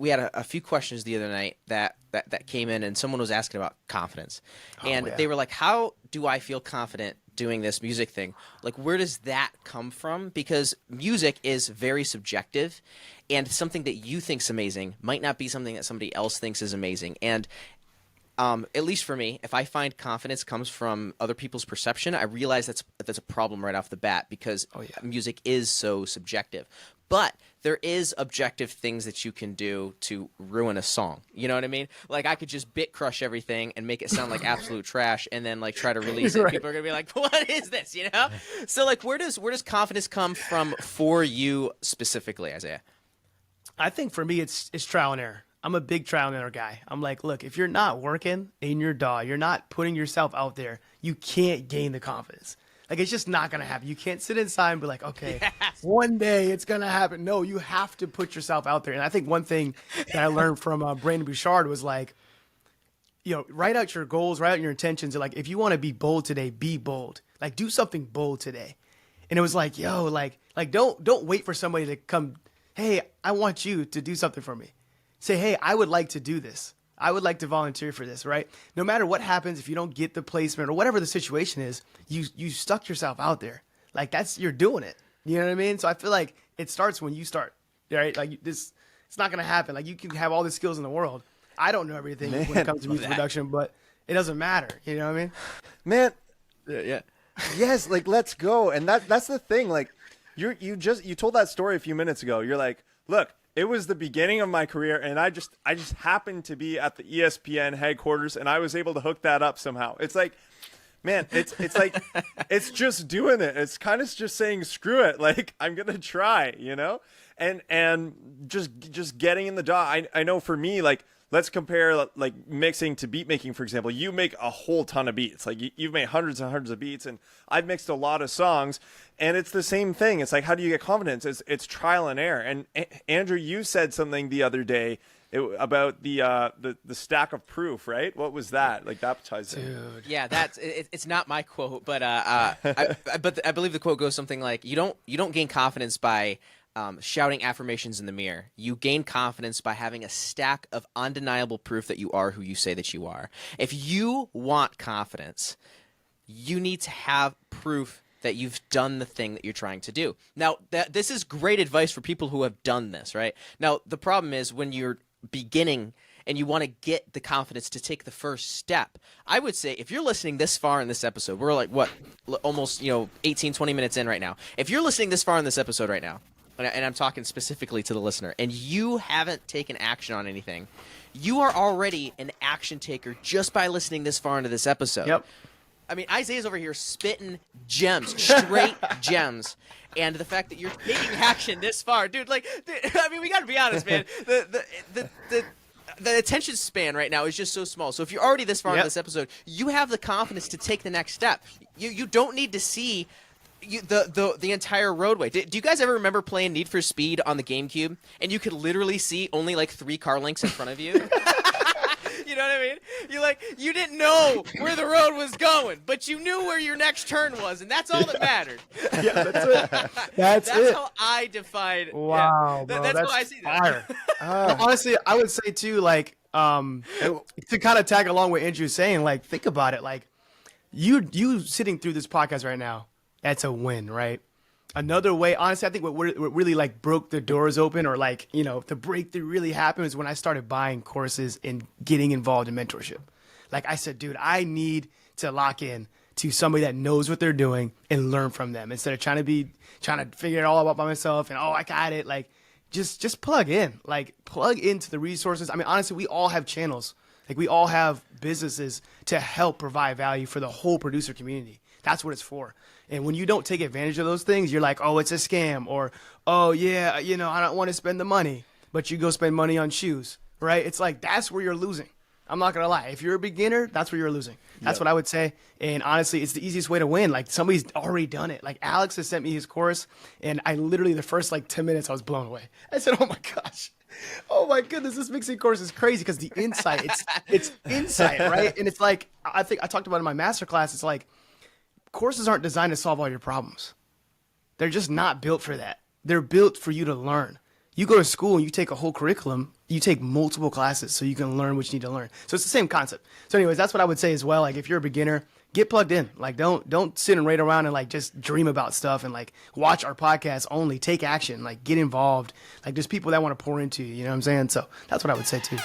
we had a few questions the other night that came in, and someone was asking about confidence, and they were like, "How do I feel confident doing this music thing? Like, where does that come from? Because music is very subjective, and something that you think's amazing might not be something that somebody else thinks is amazing, and at least for me, if I find confidence comes from other people's perception, I realize that's a problem right off the bat because music is so subjective. But there is objective things that you can do to ruin a song. You know what I mean? Like I could just bit crush everything and make it sound like absolute trash, and then like try to release it. Right. People are gonna be like, "What is this?" You know? So like, where does confidence come from for you specifically, Isaiah? I think for me, it's trial and error. I'm a big trial and error guy. I'm like, look, if you're not working in your DAW, you're not putting yourself out there, you can't gain the confidence. Like, it's just not going to happen. You can't sit inside and be like, okay, one day it's going to happen. No, you have to put yourself out there. And I think one thing that I learned from Brandon Bouchard was like, you know, write out your goals, write out your intentions. And like, if you want to be bold today, be bold. Like, do something bold today. And it was like, yo, like don't wait for somebody to come, hey, I want you to do something for me. Say, hey, I would like to do this. I would like to volunteer for this, right? No matter what happens, if you don't get the placement or whatever the situation is, you stuck yourself out there. Like you're doing it. You know what I mean? So I feel like it starts when you start, right? Like it's not going to happen. Like you can have all the skills in the world. I don't know everything when it comes to music production, but it doesn't matter. You know what I mean? Man. Yeah. Yes. Like, let's go. And that's the thing. Like you told that story a few minutes ago. You're like, look, it was the beginning of my career, and I just happened to be at the ESPN headquarters, and I was able to hook that up somehow. It's like, man, it's like, it's just doing it. It's kind of just saying, screw it. Like, I'm going to try, you know, and just getting in the DAW. I know for me, like, let's compare like mixing to beat making, for example. You make a whole ton of beats. Like you've made hundreds and hundreds of beats, and I've mixed a lot of songs, and it's the same thing. It's like, how do you get confidence? It's trial and error. And Andrew, you said something the other day about the stack of proof, right? What was that? Like baptizing? Dude. Yeah, it's not my quote, but I believe the quote goes something like, you don't gain confidence by shouting affirmations in the mirror. You gain confidence by having a stack of undeniable proof that you are who you say that you are. If you want confidence, you need to have proof that you've done the thing that you're trying to do. Now, this is great advice for people who have done this, right? Now, the problem is when you're beginning and you want to get the confidence to take the first step, I would say if you're listening this far in this episode, we're like, what, almost 18, 20 minutes in right now. If you're listening this far in this episode right now, and I'm talking specifically to the listener, and you haven't taken action on anything, you are already an action taker just by listening this far into this episode. Yep. I mean, Isaiah's over here spitting gems, straight gems. And the fact that you're taking action this far, dude, I mean, we got to be honest, man. The attention span right now is just so small. So if you're already this far in this episode, you have the confidence to take the next step. You don't need to see the entire roadway. Do you guys ever remember playing Need for Speed on the GameCube and you could literally see only like 3 car lengths in front of you? You know what I mean? You didn't know where the road was going, but you knew where your next turn was, and that's all that mattered. Yeah, that's it. That's it. how I define. Wow, bro, that's how I see fire. that. Honestly, I would say too, like, to kind of tag along what Andrew's saying, like, think about it, like, you sitting through this podcast right now, that's a win, right? Another way, honestly, I think what really like broke the doors open, or like, the breakthrough really happened was when I started buying courses and getting involved in mentorship. Like I said, dude, I need to lock in to somebody that knows what they're doing and learn from them instead of trying to figure it all out by myself and, oh, I got it. Like, just plug in, like plug into the resources. I mean, honestly, we all have channels. Like we all have businesses to help provide value for the whole producer community. That's what it's for. And when you don't take advantage of those things, you're like, oh, it's a scam, or, oh, yeah, I don't want to spend the money. But you go spend money on shoes, right? It's like, that's where you're losing. I'm not going to lie. If you're a beginner, that's where you're losing. That's what I would say. And honestly, it's the easiest way to win. Like, somebody's already done it. Like, Alex has sent me his course, and I literally, the first 10 minutes, I was blown away. I said, oh my gosh. Oh my goodness, this mixing course is crazy because the insight, it's insight, right? And it's like, I think I talked about it in my masterclass. It's like, courses aren't designed to solve all your problems. They're just not built for that. They're built for you to learn. You go to school and you take a whole curriculum, you take multiple classes so you can learn what you need to learn. So it's the same concept. So anyways, that's what I would say as well. Like if you're a beginner, get plugged in. Like don't sit and wait around and like just dream about stuff and like watch our podcast only. Take action, like get involved. Like there's people that want to pour into you, you know what I'm saying? So that's what I would say too.